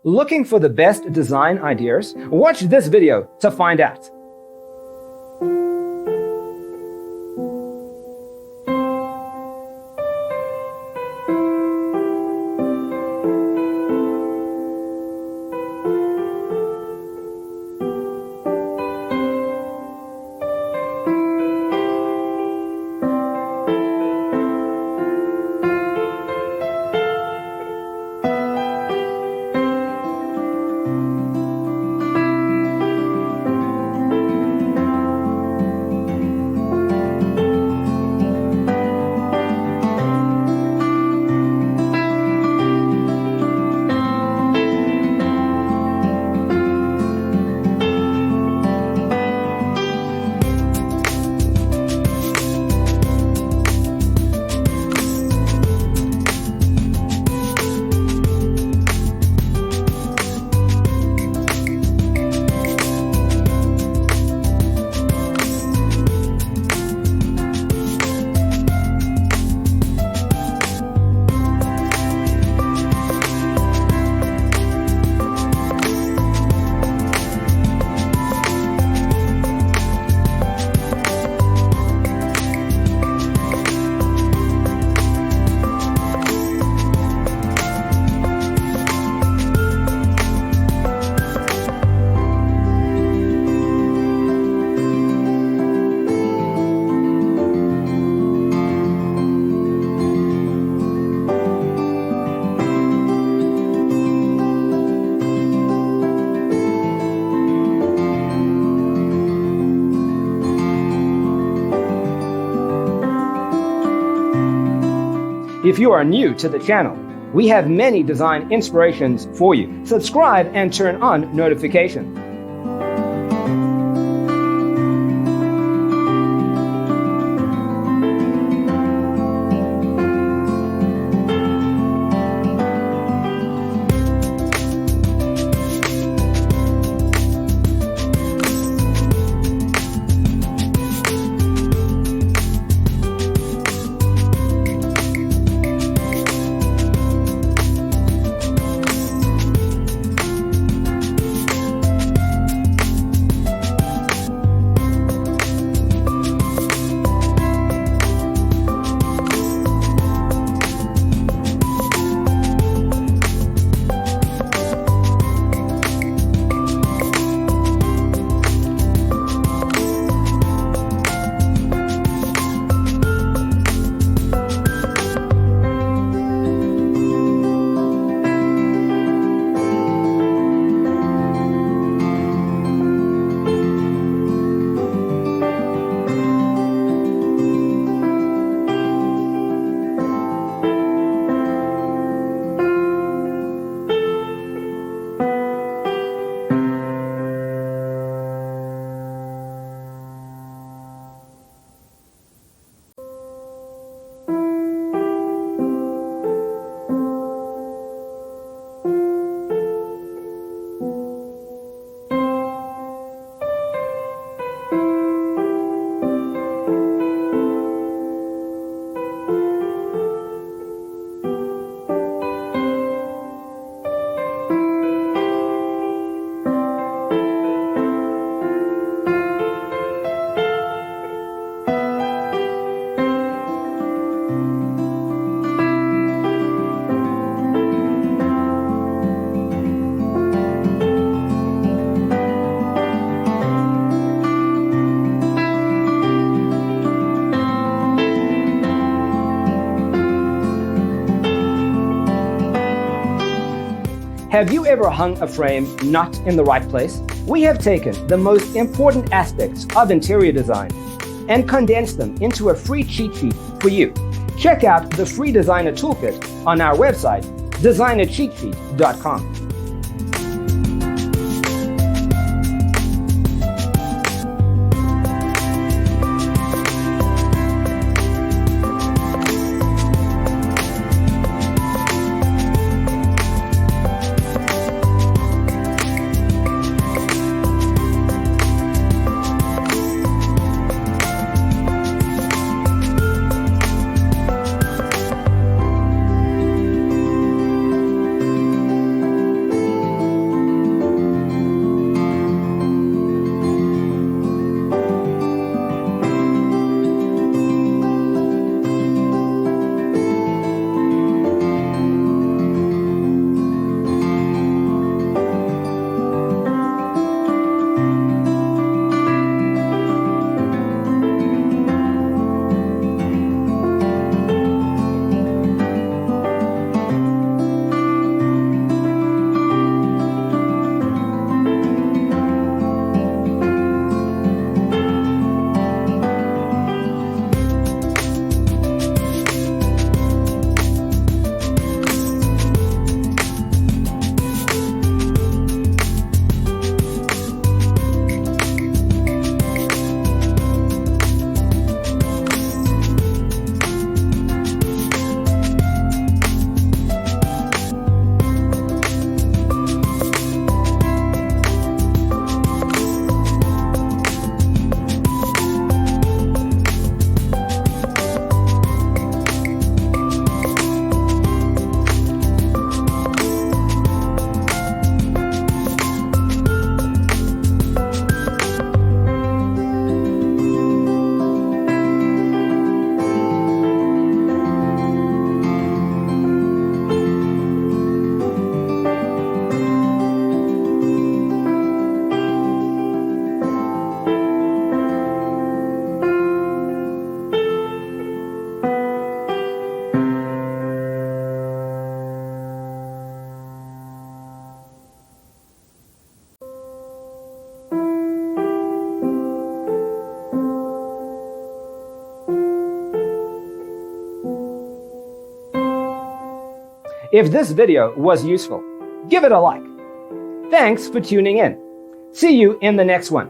Looking for the best design ideas? Watch this video to find out. If you are new to the channel, we have many design inspirations for you. Subscribe and turn on notifications. Have you ever hung a frame not in the right place? We have taken the most important aspects of interior design and condensed them into a free cheat sheet for you. Check out the free designer toolkit on our website, designercheatsheet.com. If this video was useful, give it a like. Thanks for tuning in. See you in the next one.